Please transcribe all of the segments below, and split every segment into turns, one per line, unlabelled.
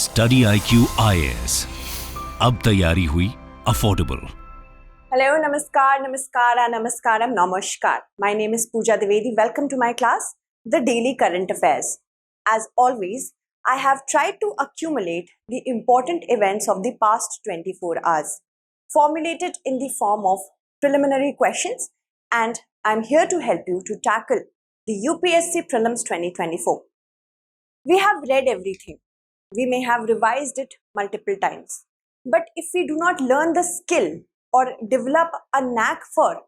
StudyIQ IAS, अब तैयारी हुई affordable.
Hello, Namaskar, Namaskara, Namaskaram, Namaskar. My name is Pooja Dwivedi. Welcome to my class, The Daily Current Affairs. As always, I have tried to accumulate the important events of the past 24 hours, formulated in the form of preliminary questions, and I'm here to help you to tackle the UPSC Prelims 2024. We have read everything. We may have revised it multiple times. But if we do not learn the skill or develop a knack for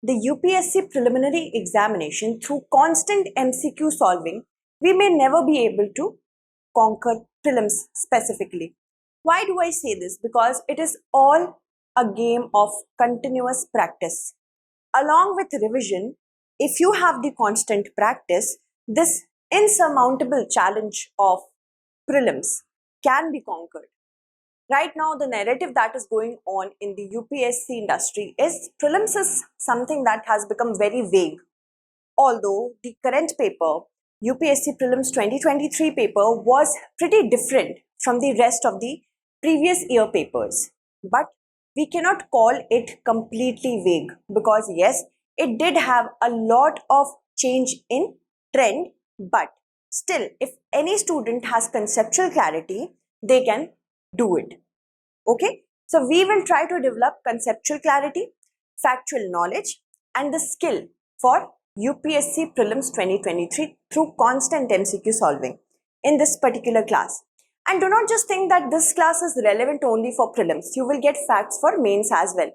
the UPSC preliminary examination through constant MCQ solving, we may never be able to conquer prelims specifically. Why do I say this? Because it is all a game of continuous practice. Along with revision, if you have the constant practice, this insurmountable challenge of prelims can be conquered. Right now, the narrative that is going on in the UPSC industry is prelims is something that has become very vague. Although the current paper, UPSC Prelims 2023 paper, was pretty different from the rest of the previous year papers. But we cannot call it completely vague because yes, it did have a lot of change in trend, but still, if any student has conceptual clarity, they can do it. Okay, so we will try to develop conceptual clarity, factual knowledge, and the skill for UPSC Prelims 2023 through constant MCQ solving in this particular class. And do not just think that this class is relevant only for prelims. You will get facts for mains as well.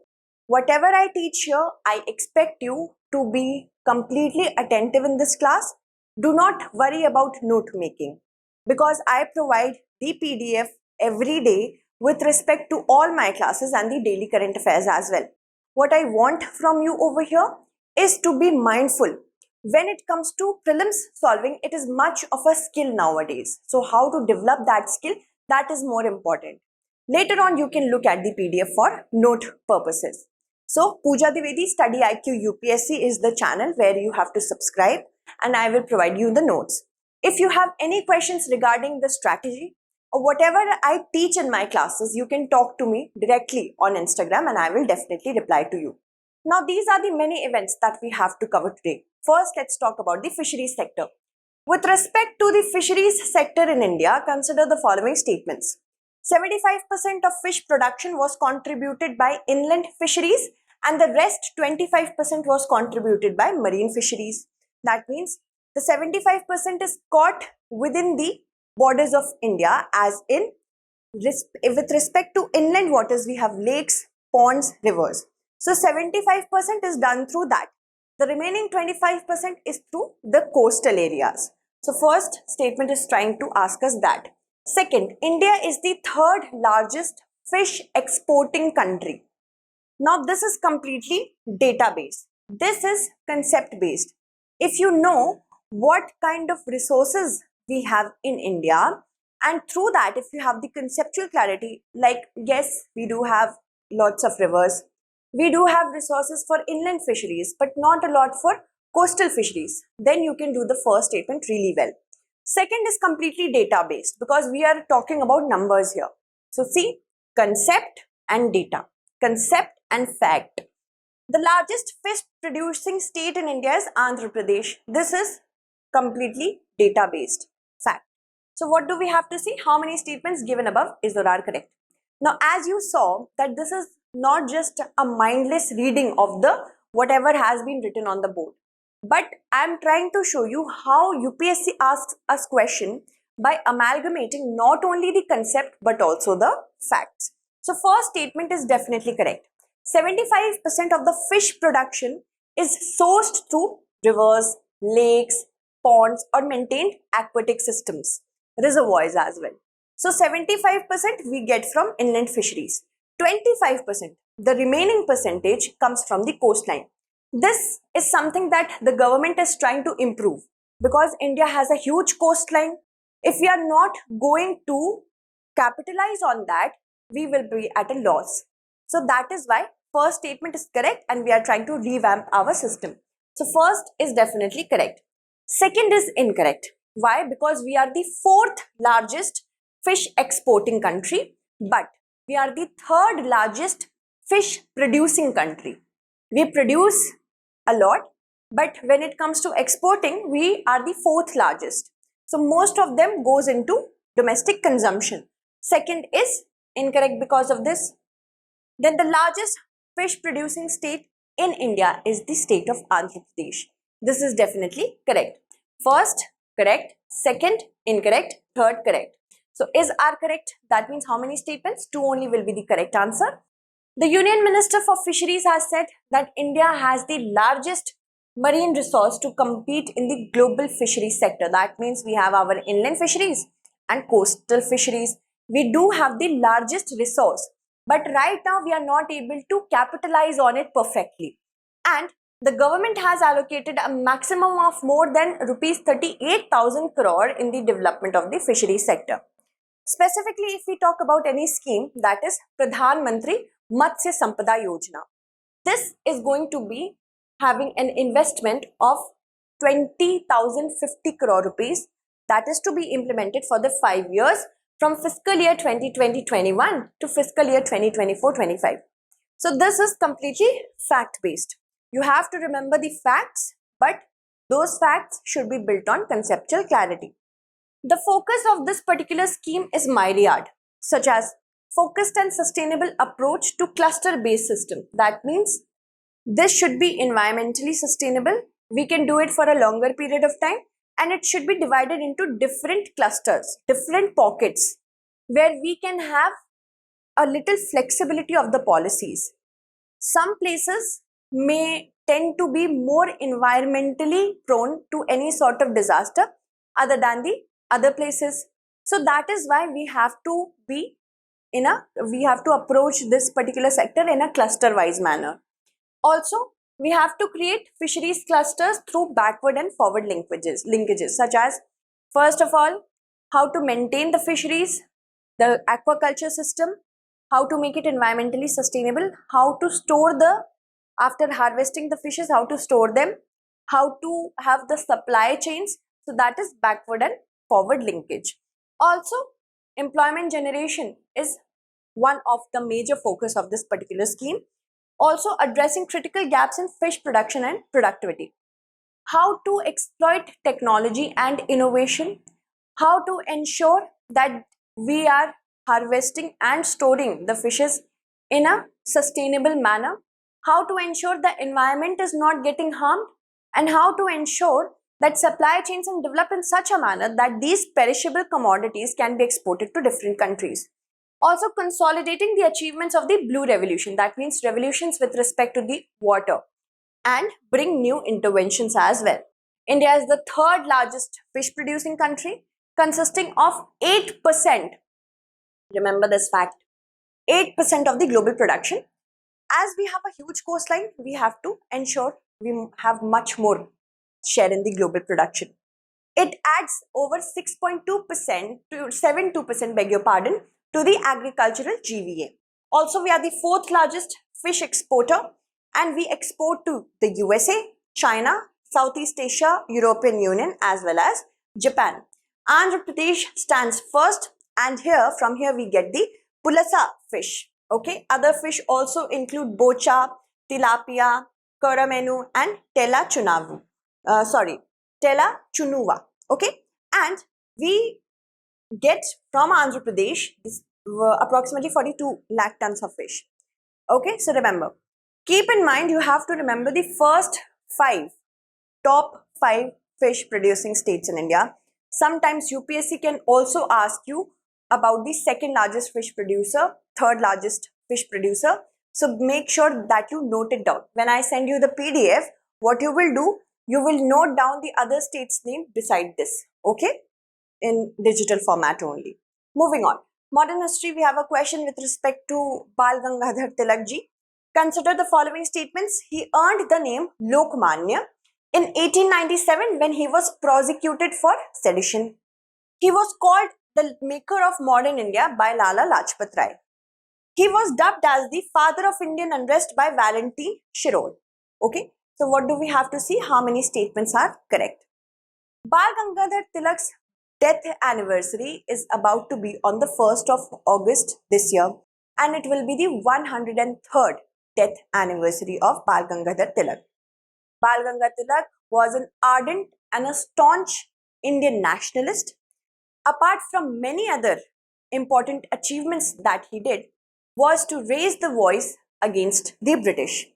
Whatever I teach here, I expect you to be completely attentive in this class. Do not worry about note making because I provide the PDF every day with respect to all my classes and the daily current affairs as well. What I want from you over here is to be mindful. When it comes to prelims solving, it is much of a skill nowadays. So how to develop that skill, that is more important. Later on, you can look at the PDF for note purposes. So Pooja Dwivedi StudyIQ UPSC is the channel where you have to subscribe and I will provide you the notes. If you have any questions regarding the strategy or whatever I teach in my classes, you can talk to me directly on Instagram and I will definitely reply to you. Now, these are the many events that we have to cover today. First, let's talk about the fisheries sector. With respect to the fisheries sector in India, consider the following statements. 75% of fish production was contributed by inland fisheries and the rest 25% was contributed by marine fisheries. That means the 75% is caught within the borders of India, as in with respect to inland waters, we have lakes, ponds, rivers. So 75% is done through that. The remaining 25% is through the coastal areas. So first statement is trying to ask us that. Second, India is the third largest fish exporting country. Now this is completely data based. This is concept based. If you know what kind of resources we have in India, and through that, if you have the conceptual clarity, like yes, we do have lots of rivers, we do have resources for inland fisheries, but not a lot for coastal fisheries, then you can do the first statement really well. Second is completely data based because we are talking about numbers here. So see, concept and data, concept and fact. The largest fish producing state in India is Andhra Pradesh. This is completely data based fact. So what do we have to see? How many statements given above is or are correct? Now, as you saw that this is not just a mindless reading of the whatever has been written on the board, but I am trying to show you how UPSC asks us question by amalgamating not only the concept but also the facts. So first statement is definitely correct. 75% of the fish production is sourced through rivers, lakes, ponds or maintained aquatic systems, reservoirs as well. So 75% we get from inland fisheries. 25%, the remaining percentage comes from the coastline. This is something that the government is trying to improve because India has a huge coastline. If we are not going to capitalize on that, we will be at a loss. So that is why first statement is correct and we are trying to revamp our system. So first is definitely correct. Second is incorrect. Why? Because we are the fourth largest fish exporting country, but we are the third largest fish producing country. We produce a lot, but when it comes to exporting, we are the fourth largest. So most of them goes into domestic consumption. Second is incorrect because of this. Then the largest fish producing state in India is the state of Andhra Pradesh. This is definitely correct. First, correct. Second, incorrect. Third, correct. So is R correct? That means how many statements? 2 only will be the correct answer. The Union Minister for Fisheries has said that India has the largest marine resource to compete in the global fisheries sector. That means we have our inland fisheries and coastal fisheries. We do have the largest resource, but right now we are not able to capitalize on it perfectly. And the government has allocated a maximum of more than rupees 38,000 crore in the development of the fisheries sector. Specifically, if we talk about any scheme, that is Pradhan Mantri Matsya Sampada Yojana. This is going to be having an investment of 20,050 crore rupees that is to be implemented for the 5 years from fiscal year 2020-21 to fiscal year 2024-25. So this is completely fact-based. You have to remember the facts, but those facts should be built on conceptual clarity. The focus of this particular scheme is myriad, such as focused and sustainable approach to cluster-based system. That means this should be environmentally sustainable. We can do it for a longer period of time, and it should be divided into different clusters, different pockets, where we can have a little flexibility of the policies. Some places may tend to be more environmentally prone to any sort of disaster other than the other places. So that is why we have to approach this particular sector in a cluster wise manner. Also, we have to create fisheries clusters through backward and forward linkages, such as, first of all, how to maintain the fisheries, the aquaculture system, how to make it environmentally sustainable, how to store after harvesting the fishes, how to store them, how to have the supply chains. So that is backward and forward linkage. Also, employment generation is one of the major focus of this particular scheme. Also, addressing critical gaps in fish production and productivity. How to exploit technology and innovation. How to ensure that we are harvesting and storing the fishes in a sustainable manner. How to ensure the environment is not getting harmed, and how to ensure that supply chains are developed in such a manner that these perishable commodities can be exported to different countries. Also, consolidating the achievements of the Blue Revolution, that means revolutions with respect to the water, and bring new interventions as well. India is the third largest fish producing country, consisting of 8%. Remember this fact, 8% of the global production. As we have a huge coastline, we have to ensure we have much more share in the global production. It adds over 6.2% to 7.2%, beg your pardon, to the agricultural GVA. Also, we are the fourth largest fish exporter, and we export to the USA, China, Southeast Asia, European Union, as well as Japan. Andhra Pradesh stands first, and from here we get the pulasa fish. Okay, other fish also include bocha, tilapia, koramenu, and tela chunuva. Okay, and we get from Andhra Pradesh approximately 42 lakh tons of fish. Okay, so remember, keep in mind, you have to remember the first top 5 fish producing states in India. Sometimes UPSC can also ask you about the second largest fish producer, third largest fish producer. So make sure that you note it down. When I send you the PDF, what you will do, you will note down the other state's name beside this, okay, in digital format only. Moving on. Modern history, we have a question with respect to Bal Gangadhar Tilak ji. Consider the following statements. He earned the name Lokmanya in 1897 when he was prosecuted for sedition. He was called the maker of modern India by Lala Lajpat Rai. He was dubbed as the father of Indian unrest by Valentine Shirode. Okay, so what do we have to see? How many statements are correct? Bal Gangadhar Tilak's death anniversary is about to be on the 1st of August this year, and it will be the 103rd death anniversary of Bal Gangadhar Tilak. Bal Gangadhar Tilak was an ardent and a staunch Indian nationalist. Apart from many other important achievements that he did, was to raise the voice against the British.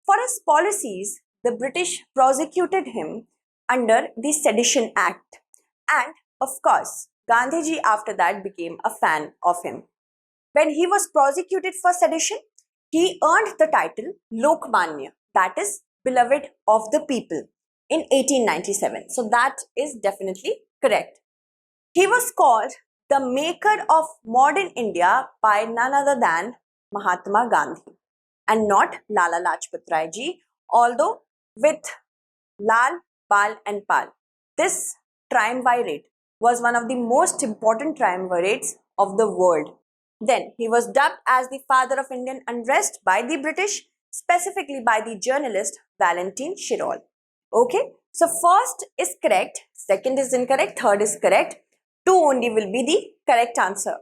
For his policies, the British prosecuted him under the Sedition Act, and of course, Gandhiji after that became a fan of him. When he was prosecuted for sedition, he earned the title Lokmanya, that is, beloved of the people, in 1897. So that is definitely correct. He was called the maker of modern India by none other than Mahatma Gandhi and not Lala Lajpat Rai ji, although with Lal, Bal and Pal. This triumvirate was one of the most important triumvirates of the world. Then he was dubbed as the father of Indian unrest by the British, specifically by the journalist Valentine Shirol. Okay, so first is correct, second is incorrect, third is correct. 2 only will be the correct answer.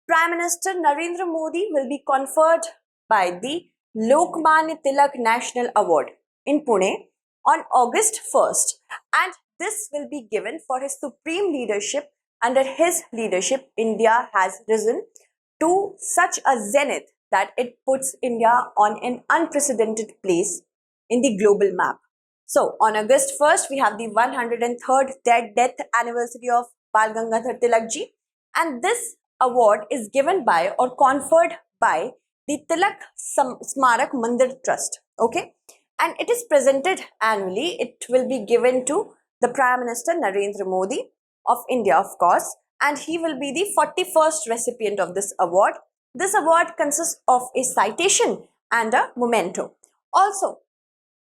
Prime Minister Narendra Modi will be conferred by the Lokmanya Tilak National Award in Pune on August 1st, and this will be given for his supreme leadership. Under his leadership, India has risen to such a zenith that it puts India on an unprecedented place in the global map. So, on August 1st, we have the 103rd death anniversary of Bal Gangadhar Tilak ji, and this award is given by or conferred by the Tilak Smarak Mandir Trust. Okay, and it is presented annually. It will be given to the Prime Minister Narendra Modi of India, of course, and he will be the 41st recipient of this award. This award consists of a citation and a memento. Also,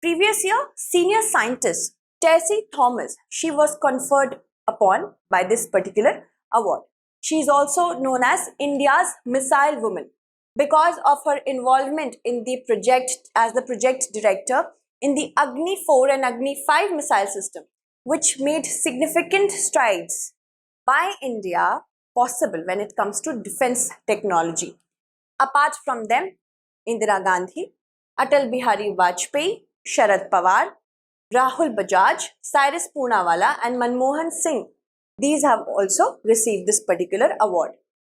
previous year, senior scientist Tessie Thomas, she was conferred upon by this particular award. She is also known as India's Missile Woman because of her involvement in the project as the project director in the Agni 4 and Agni 5 missile system, which made significant strides by India possible when it comes to defense technology. Apart from them, Indira Gandhi, Atal Bihari Vajpayee, Sharad Pawar, Rahul Bajaj, Cyrus Poonawalla and Manmohan Singh. These have also received this particular award.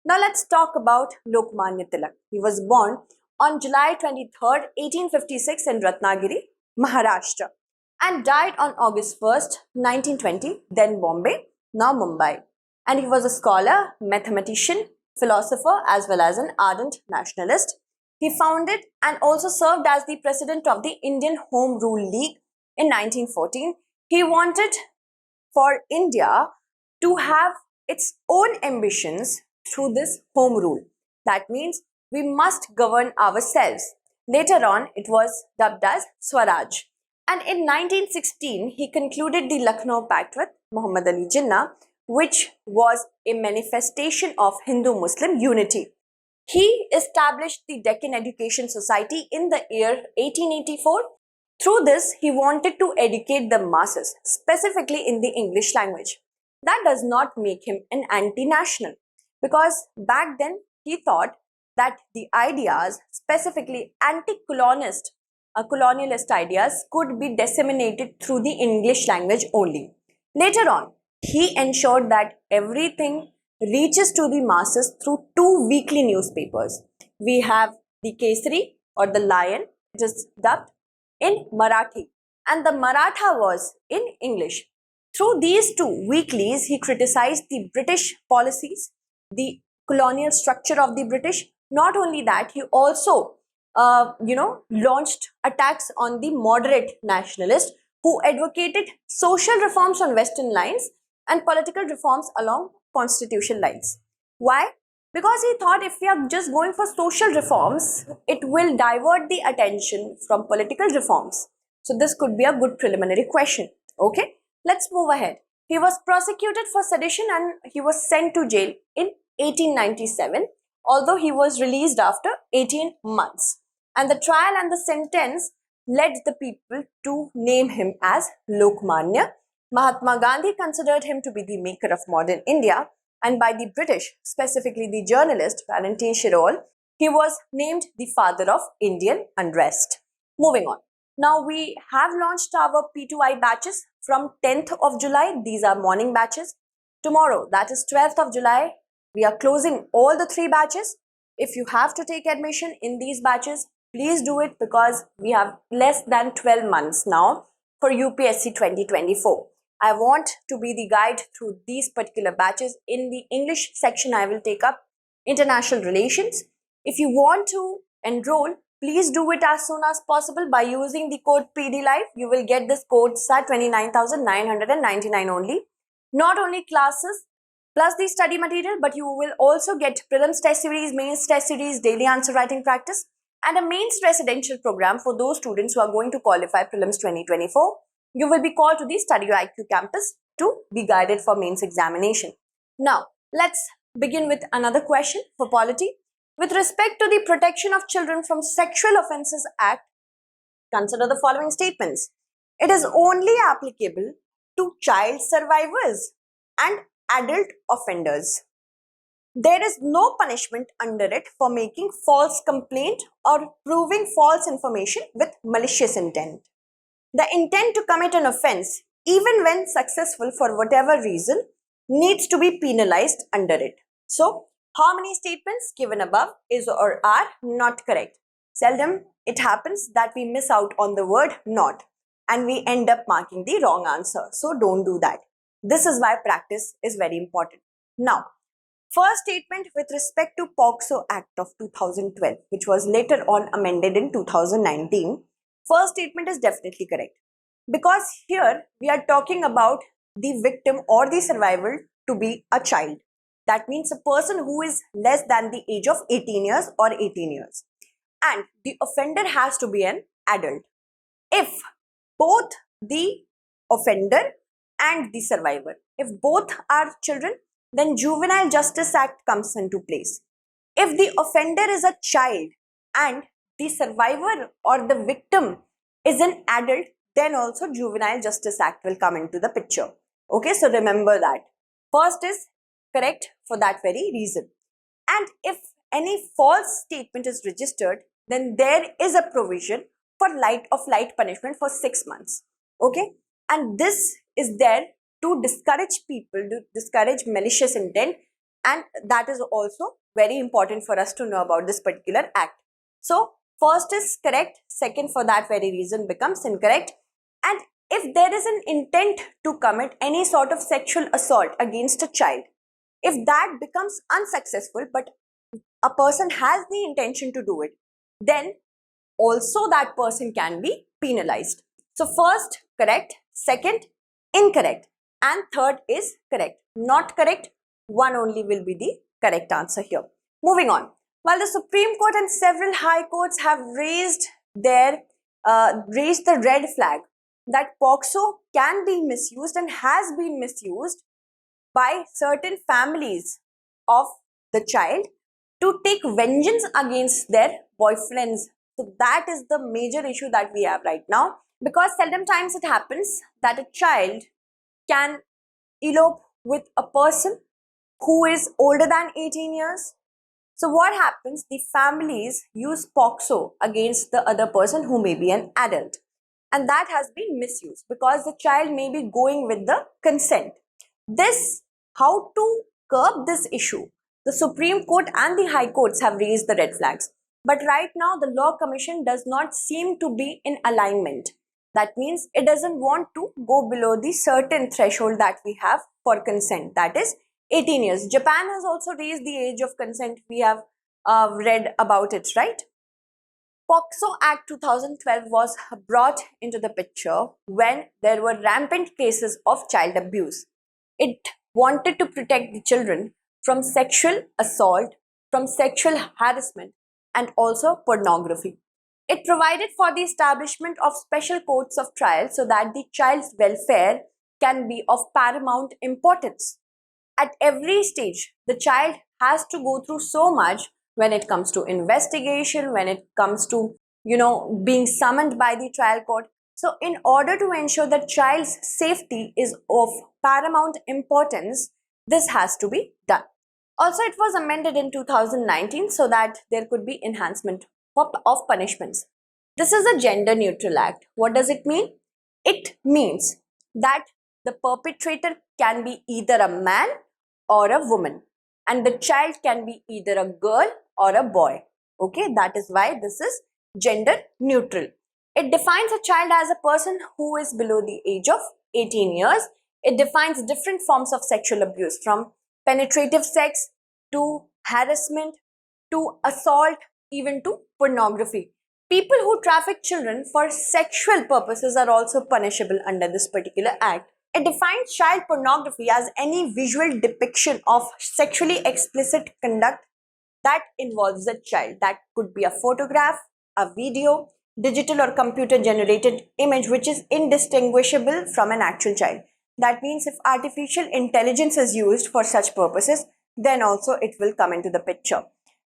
Now let's talk about Lokmanya Tilak. He was born on July 23rd, 1856 in Ratnagiri, Maharashtra, and died on August 1st, 1920, then Bombay, now Mumbai. And he was a scholar, mathematician, philosopher, as well as an ardent nationalist. He founded and also served as the president of the Indian Home Rule League in 1914. He wanted for India to have its own ambitions through this home rule. That means we must govern ourselves. Later on, it was dubbed as Swaraj. And in 1916, he concluded the Lucknow Pact with Muhammad Ali Jinnah, which was a manifestation of Hindu-Muslim unity. He established the Deccan Education Society in the year 1884. Through this, he wanted to educate the masses, specifically in the English language. That does not make him an anti-national, because back then he thought that the ideas, specifically anti-colonialist, colonialist ideas, could be disseminated through the English language only. Later on, he ensured that everything reaches to the masses through 2 weekly newspapers. We have the Kesari or the Lion, it is dubbed in Marathi, and the Maratha was in English. Through these 2 weeklies, he criticized the British policies, the colonial structure of the British. Not only that, he also launched attacks on the moderate nationalists who advocated social reforms on Western lines and political reforms along constitutional lines. Why? Because he thought if we are just going for social reforms, it will divert the attention from political reforms. So this could be a good preliminary question. Okay, let's move ahead. He was prosecuted for sedition and he was sent to jail in 1897, although he was released after 18 months. And the trial and the sentence led the people to name him as Lokmanya. Mahatma Gandhi considered him to be the maker of modern India, and by the British, specifically the journalist Valentine Shirol, he was named the father of Indian unrest. Moving on. Now we have launched our P2I batches from 10th of July. These are morning batches. Tomorrow, that is 12th of July, we are closing all the 3 batches. If you have to take admission in these batches, please do it because we have less than 12 months now for UPSC 2024. I want to be the guide through these particular batches. In the English section, I will take up international relations. If you want to enroll, please do it as soon as possible by using the code PDLive. You will get this code at 29,999 only. Not only classes plus the study material, but you will also get prelims test series, mains test series, daily answer writing practice, and a mains residential program for those students who are going to qualify prelims 2024. You will be called to the StudyIQ campus to be guided for mains examination. Now, let's begin with another question for polity. With respect to the Protection of Children from Sexual Offences Act, consider the following statements. It is only applicable to child survivors and adult offenders. There is no punishment under it for making false complaint or proving false information with malicious intent. The intent to commit an offence, even when successful for whatever reason, needs to be penalized under it. So, how many statements given above is or are not correct? Seldom it happens that we miss out on the word not and we end up marking the wrong answer. So, don't do that. This is why practice is very important. Now, first statement with respect to POCSO Act of 2012, which was later on amended in 2019. First statement is definitely correct because here we are talking about the victim or the survivor to be a child. That means a person who is less than the age of 18 years or 18 years. And the offender has to be an adult. If both the offender and the survivor, if both are children, then Juvenile Justice Act comes into place. If the offender is a child and the survivor or the victim is an adult, then also Juvenile Justice Act will come into the picture. Okay, so remember that. First is correct for that very reason. And if any false statement is registered, then there is a provision for light punishment for 6 months. Okay, and this is there to discourage people, to discourage malicious intent, and that is also very important for us to know about this particular act. So, first is correct, second for that very reason becomes incorrect. And if there is an intent to commit any sort of sexual assault against a child, if that becomes unsuccessful but a person has the intention to do it, then also that person can be penalized. So first correct, second incorrect, and third is correct. Not correct, one only will be the correct answer here. Moving on. While the Supreme Court and several high courts have raised the red flag that POCSO can be misused and has been misused by certain families of the child to take vengeance against their boyfriends. So that is the major issue that we have right now, because seldom times it happens that a child can elope with a person who is older than 18 years. So what happens? The families use POCSO against the other person who may be an adult. And that has been misused because the child may be going with the consent. How to curb this issue? The Supreme Court and the High Courts have raised the red flags. But right now, the Law Commission does not seem to be in alignment. That means it doesn't want to go below the certain threshold that we have for consent, that is 18 years. Japan has also raised the age of consent. We have read about it, right? POCSO Act 2012 was brought into the picture when there were rampant cases of child abuse. It wanted to protect the children from sexual assault, from sexual harassment, and also pornography. It provided for the establishment of special courts of trial so that the child's welfare can be of paramount importance. At every stage, the child has to go through so much when it comes to investigation, when it comes to, being summoned by the trial court. So in order to ensure that child's safety is of paramount importance, this has to be done. Also, it was amended in 2019 so that there could be enhancement of punishments. This is a gender neutral act. What does it mean? It means that the perpetrator can be either a man or a woman, and the child can be either a girl or a boy. Okay, that is why this is gender neutral. It defines a child as a person who is below the age of 18 years. It defines different forms of sexual abuse, from penetrative sex to harassment to assault, even to pornography. People who traffic children for sexual purposes are also punishable under this particular act. It defines child pornography as any visual depiction of sexually explicit conduct that involves a child. That could be a photograph, a video, digital or computer generated image which is indistinguishable from an actual child. That means if artificial intelligence is used for such purposes, then also it will come into the picture.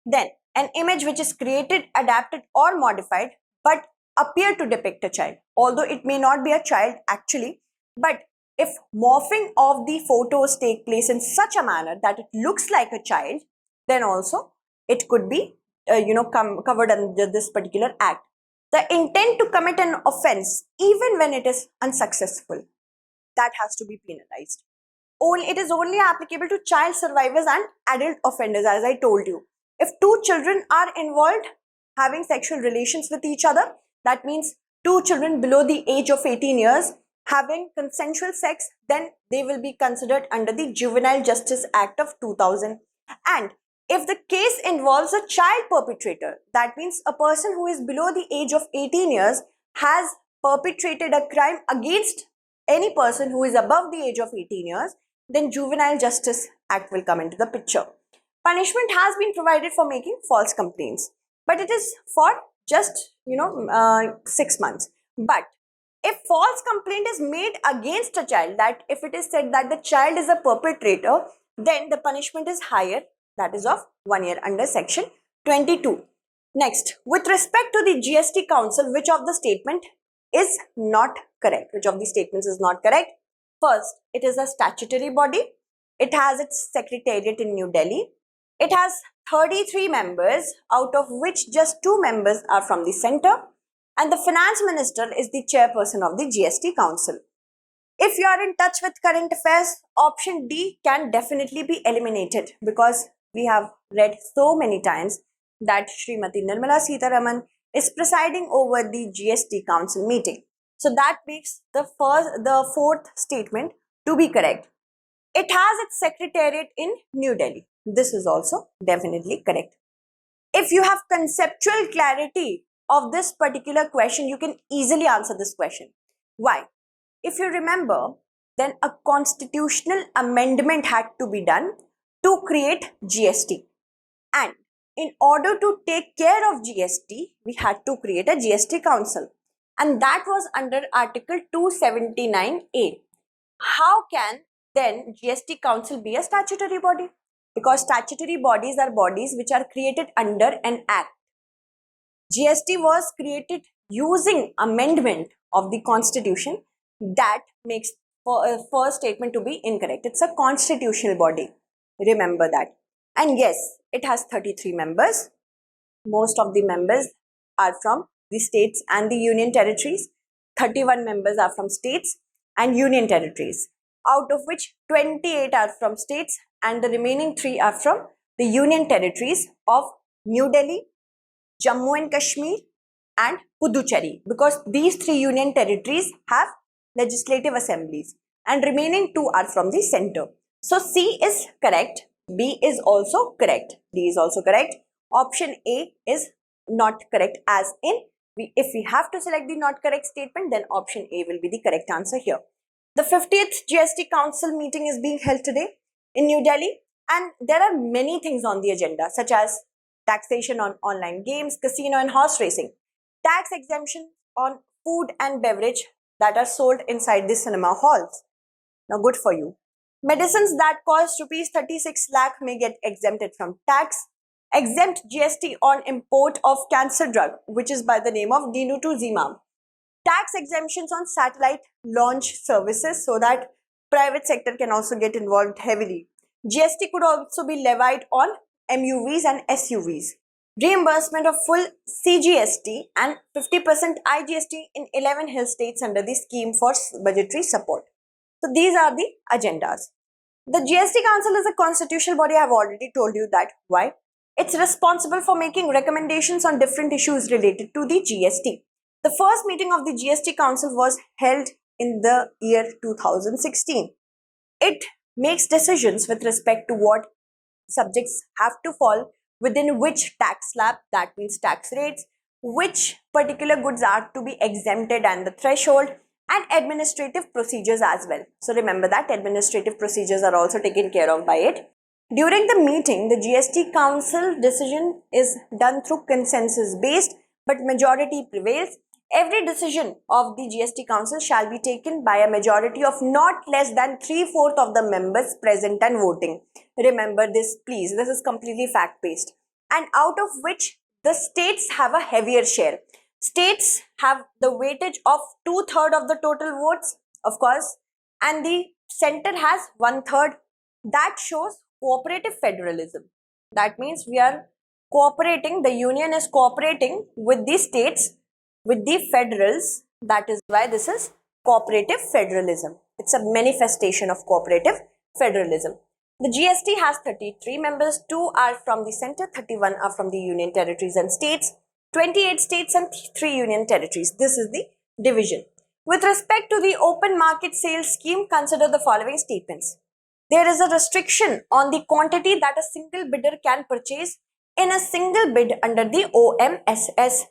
Then an image which is created, adapted or modified but appear to depict a child, although it may not be a child actually, but if morphing of the photos take place in such a manner that it looks like a child, then also it could be covered under this particular act. The intent to commit an offense even when it is unsuccessful, that has to be penalized. It is only applicable to child survivors and adult offenders, as I told you. If two children are involved having sexual relations with each other, that means two children below the age of 18 years having consensual sex, then they will be considered under the Juvenile Justice Act of 2000. And if the case involves a child perpetrator, that means a person who is below the age of 18 years has perpetrated a crime against any person who is above the age of 18 years, then Juvenile Justice Act will come into the picture. Punishment has been provided for making false complaints, but it is for just 6 months. But if false complaint is made against a child, that if it is said that the child is a perpetrator, then the punishment is higher, that is of 1 year under section 22. Next, with respect to the GST Council, which of the statement is not correct? Which of the statements is not correct? First, it is a statutory body. It has its secretariat in New Delhi. It has 33 members, out of which just 2 members are from the center, and the finance minister is the chairperson of the GST Council. If you are in touch with current affairs, option D can definitely be eliminated, because we have read so many times that Srimati Nirmala Sitharaman is presiding over the GST Council meeting. So that makes the fourth statement to be correct. It has its secretariat in New Delhi. This is also definitely correct. If you have conceptual clarity of this particular question, you can easily answer this question. Why? If you remember, then a constitutional amendment had to be done to create GST. And in order to take care of GST, we had to create a GST Council. And that was under Article 279A. How can then GST Council be a statutory body? Because statutory bodies are bodies which are created under an act. GST was created using amendment of the Constitution. That makes first statement to be incorrect. It's a constitutional body. Remember that. And yes, it has 33 members. Most of the members are from the states and the union territories. 31 members are from states and union territories, out of which 28 are from states and the remaining 3 are from the union territories of New Delhi, Jammu and Kashmir and Puducherry, because these 3 union territories have legislative assemblies and remaining 2 are from the center. So C is correct, B is also correct, D is also correct. Option A is not correct, as in if we have to select the not correct statement, then option A will be the correct answer here. The 50th GST Council meeting is being held today in New Delhi, and there are many things on the agenda, such as taxation on online games, casino and horse racing, tax exemption on food and beverage that are sold inside the cinema halls. Now, good for you. Medicines that cost rupees 36 lakh may get exempted from tax. Exempt GST on import of cancer drug, which is by the name of Dinutuzumab. tax exemptions on satellite launch services so that private sector can also get involved heavily. GST could also be levied on MUVs and SUVs. Reimbursement of full CGST and 50% IGST in 11 hill states under the scheme for budgetary support. So these are the agendas. The GST Council is a constitutional body. I have already told you that. Why? It's responsible for making recommendations on different issues related to the GST. The first meeting of the GST Council was held in the year 2016. It makes decisions with respect to what subjects have to fall within which tax slab, that means tax rates, which particular goods are to be exempted and the threshold, and administrative procedures as well. So remember that administrative procedures are also taken care of by it. During the meeting, the GST Council decision is done through consensus based, but majority prevails. Every decision of the GST Council shall be taken by a majority of not less than 3/4 of the members present and voting. Remember this, please. This is completely fact-based. And out of which the states have a heavier share. States have the weightage of 2/3 of the total votes, of course, and the center has 1/3. That shows cooperative federalism. That means we are cooperating, the union is cooperating with the states, with the federals. That is why this is cooperative federalism. It's a manifestation of cooperative federalism. The GST has 33 members, 2 are from the center, 31 are from the union territories and states, 28 states and 3 union territories. This is the division. With respect to the open market sales scheme, consider the following statements. There is a restriction on the quantity that a single bidder can purchase in a single bid under the OMSS.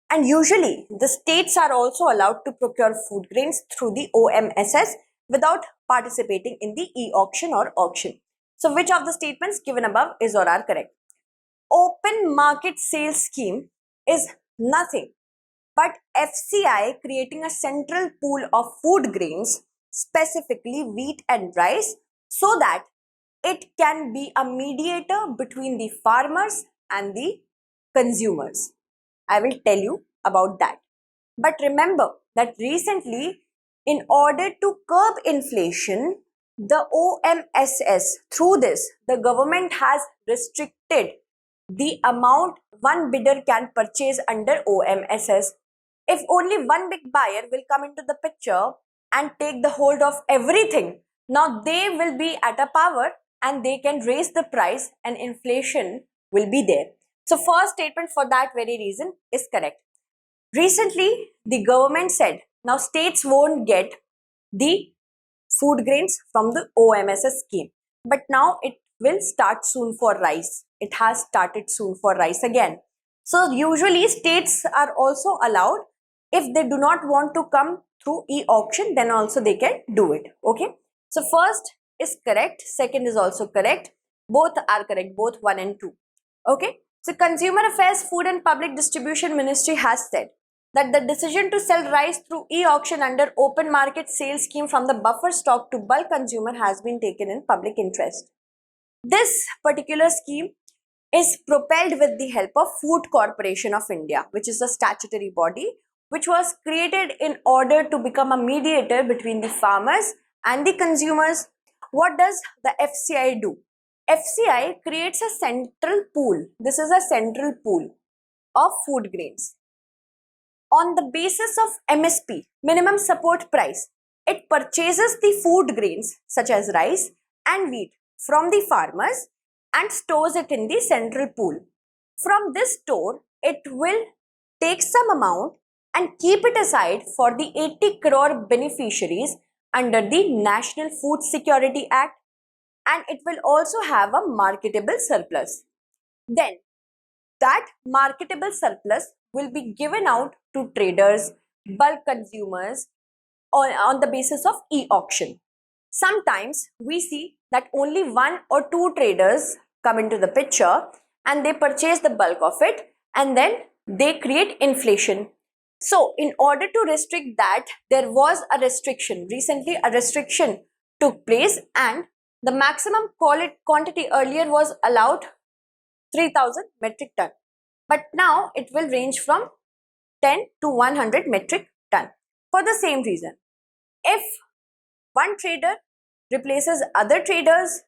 And usually, the states are also allowed to procure food grains through the OMSS without participating in the e-auction or auction. So, which of the statements given above is or are correct? Open market sales scheme is nothing but FCI creating a central pool of food grains, specifically wheat and rice, so that it can be a mediator between the farmers and the consumers. I will tell you about that. But remember that recently, in order to curb inflation, the OMSS, through this, the government has restricted the amount one bidder can purchase under OMSS. If only one big buyer will come into the picture and take the hold of everything, now they will be at a power and they can raise the price and inflation will be there. So first statement for that very reason is correct. Recently, the government said, now states won't get the food grains from the OMSS scheme. But now it will start soon for rice. It has started soon for rice again. So usually states are also allowed, if they do not want to come through e-auction, then also they can do it. Okay. So first is correct. Second is also correct. Both are correct. Both 1 and 2. Okay. So Consumer Affairs, Food and Public Distribution Ministry has said that the decision to sell rice through e-auction under open market sales scheme from the buffer stock to bulk consumer has been taken in public interest. This particular scheme is propelled with the help of Food Corporation of India, which is a statutory body which was created in order to become a mediator between the farmers and the consumers. What does the FCI do? FCI creates a central pool. This is a central pool of food grains. On the basis of MSP, minimum support price, it purchases the food grains such as rice and wheat from the farmers and stores it in the central pool. From this store, it will take some amount and keep it aside for the 80 crore beneficiaries under the National Food Security Act, and it will also have a marketable surplus. Then that marketable surplus will be given out to traders, bulk consumers on the basis of e-auction. Sometimes we see that only 1 or 2 traders come into the picture and they purchase the bulk of it and then they create inflation. So in order to restrict that, there was a restriction. Recently a restriction took place and the maximum quantity earlier was allowed 3000 metric ton. But now it will range from 10 to 100 metric ton. for the same reason. If one trader replaces other traders,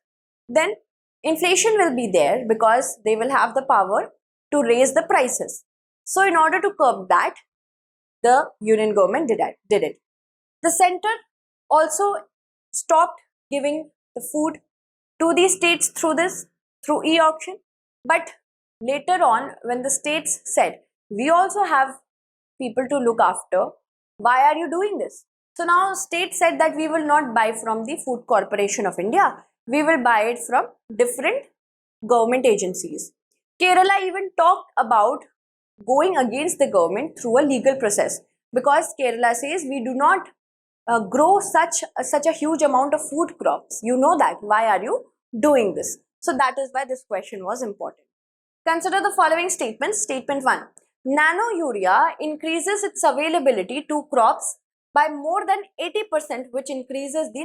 then inflation will be there because they will have the power to raise the prices. So in order to curb that, the union government did it. The center also stopped giving the food to the states through e-auction. But later on, when the states said, we also have people to look after, why are you doing this? So now state said that we will not buy from the Food Corporation of India. We will buy it from different government agencies. Kerala even talked about going against the government through a legal process because Kerala says we do not grow such a huge amount of food crops. You know that. Why are you doing this? So that is why this question was important. Consider the following statements. Statement 1. Nano urea increases its availability to crops by more than 80%, which increases the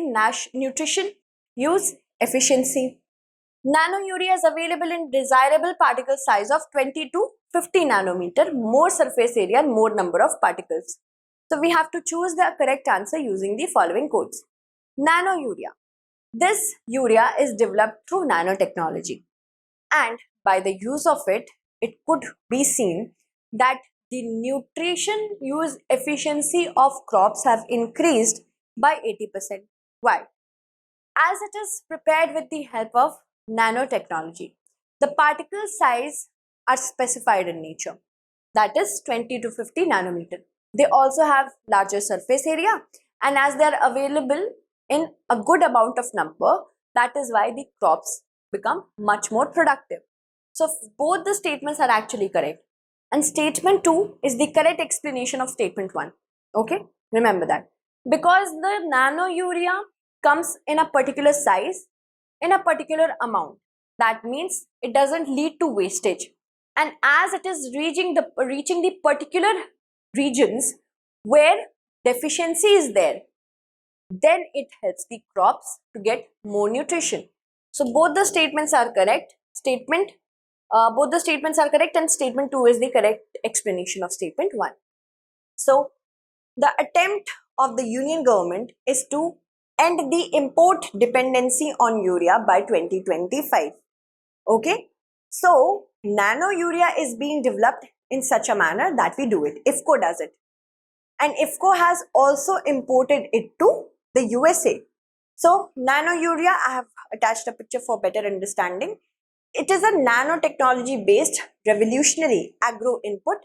nutrition use efficiency. Nano urea is available in desirable particle size of 20 to 50 nanometer, more surface area and more number of particles. So we have to choose the correct answer using the following codes. Nano urea. This urea is developed through nanotechnology, and by the use of it, it could be seen that the nutrition use efficiency of crops have increased by 80%. Why? As it is prepared with the help of nanotechnology, the particle size are specified in nature, that is 20 to 50 nanometer. They also have larger surface area, and as they are available in a good amount of number, that is why the crops become much more productive. So both the statements are actually correct, and statement 2 is the correct explanation of statement 1. Okay, remember that. Because the nano urea comes in a particular size, in a particular amount, that means it doesn't lead to wastage. And as it is reaching the particular regions where deficiency is there, then it helps the crops to get more nutrition. So both the statements are correct. Both the statements are correct, and statement 2 is the correct explanation of statement 1. So the attempt of the union government is to end the import dependency on urea by 2025. Okay, so nano urea is being developed in such a manner that we do it. IFFCO does it, and IFFCO has also imported it to the USA. So nano urea, I have attached a picture for better understanding. It is a nanotechnology based revolutionary agro input.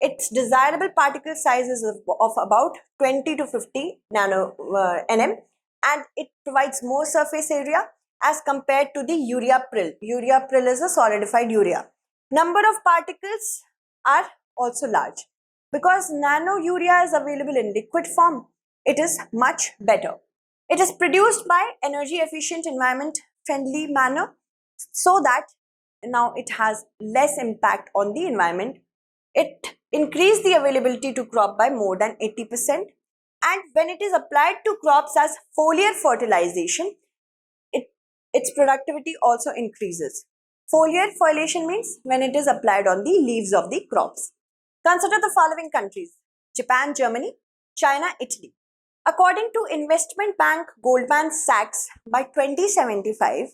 Its desirable particle size is of about 20 to 50 nm, and it provides more surface area as compared to the urea pril. Urea pril is a solidified urea. Number of particles are also large. Because nano urea is available in liquid form, it is much better. It is produced by energy efficient, environment friendly manner, so that now it has less impact on the environment. It increased the availability to crop by more than 80%, and when it is applied to crops as foliar fertilization, its productivity also increases. Foliar foliation means when it is applied on the leaves of the crops. Consider the following countries: Japan, Germany, China, Italy. According to investment bank Goldman Sachs, by 2075,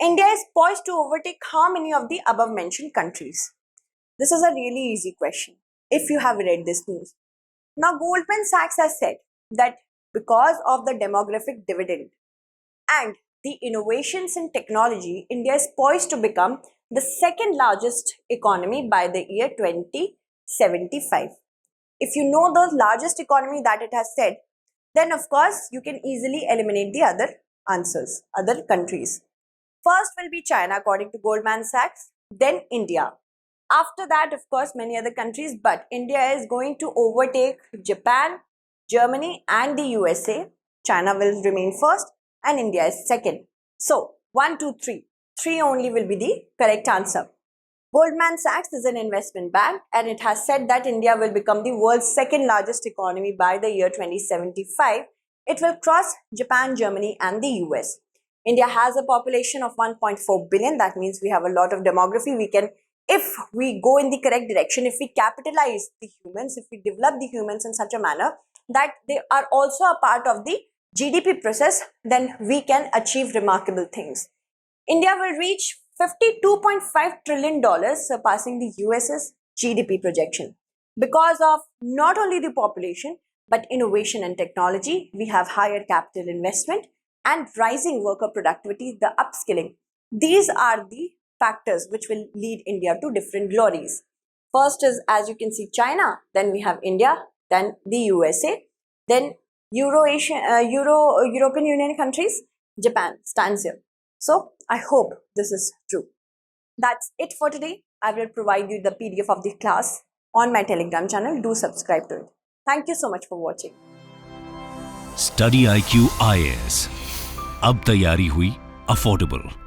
India is poised to overtake how many of the above mentioned countries? This is a really easy question if you have read this news. Now, Goldman Sachs has said that because of the demographic dividend and the innovations in technology, India is poised to become the second largest economy by the year 2075. If you know the largest economy that it has said, then of course you can easily eliminate the other answers, other countries. First will be China according to Goldman Sachs, then India. After that, of course, many other countries, but India is going to overtake Japan, Germany and the USA. China will remain first and India is second. So 1, 2, 3. 3 only will be the correct answer. Goldman Sachs is an investment bank and it has said that India will become the world's second largest economy by the year 2075. It will cross Japan, Germany and the US. India has a population of 1.4 billion. That means we have a lot of demography. We can, if we go in the correct direction, if we capitalize the humans, if we develop the humans in such a manner, that they are also a part of the GDP process, then we can achieve remarkable things. India will reach $52.5 trillion, surpassing the US's GDP projection. Because of not only the population, but innovation and technology, we have higher capital investment and rising worker productivity, the upskilling. These are the factors which will lead India to different glories. First is, as you can see, China, then we have India, then the USA, then European Union countries, Japan stands here. So I hope this is true. That's it for today. I will provide you the PDF of the class on my Telegram channel. Do subscribe to it. Thank you so much for watching.
StudyIQ IAS. अब तैयारी हुई affordable.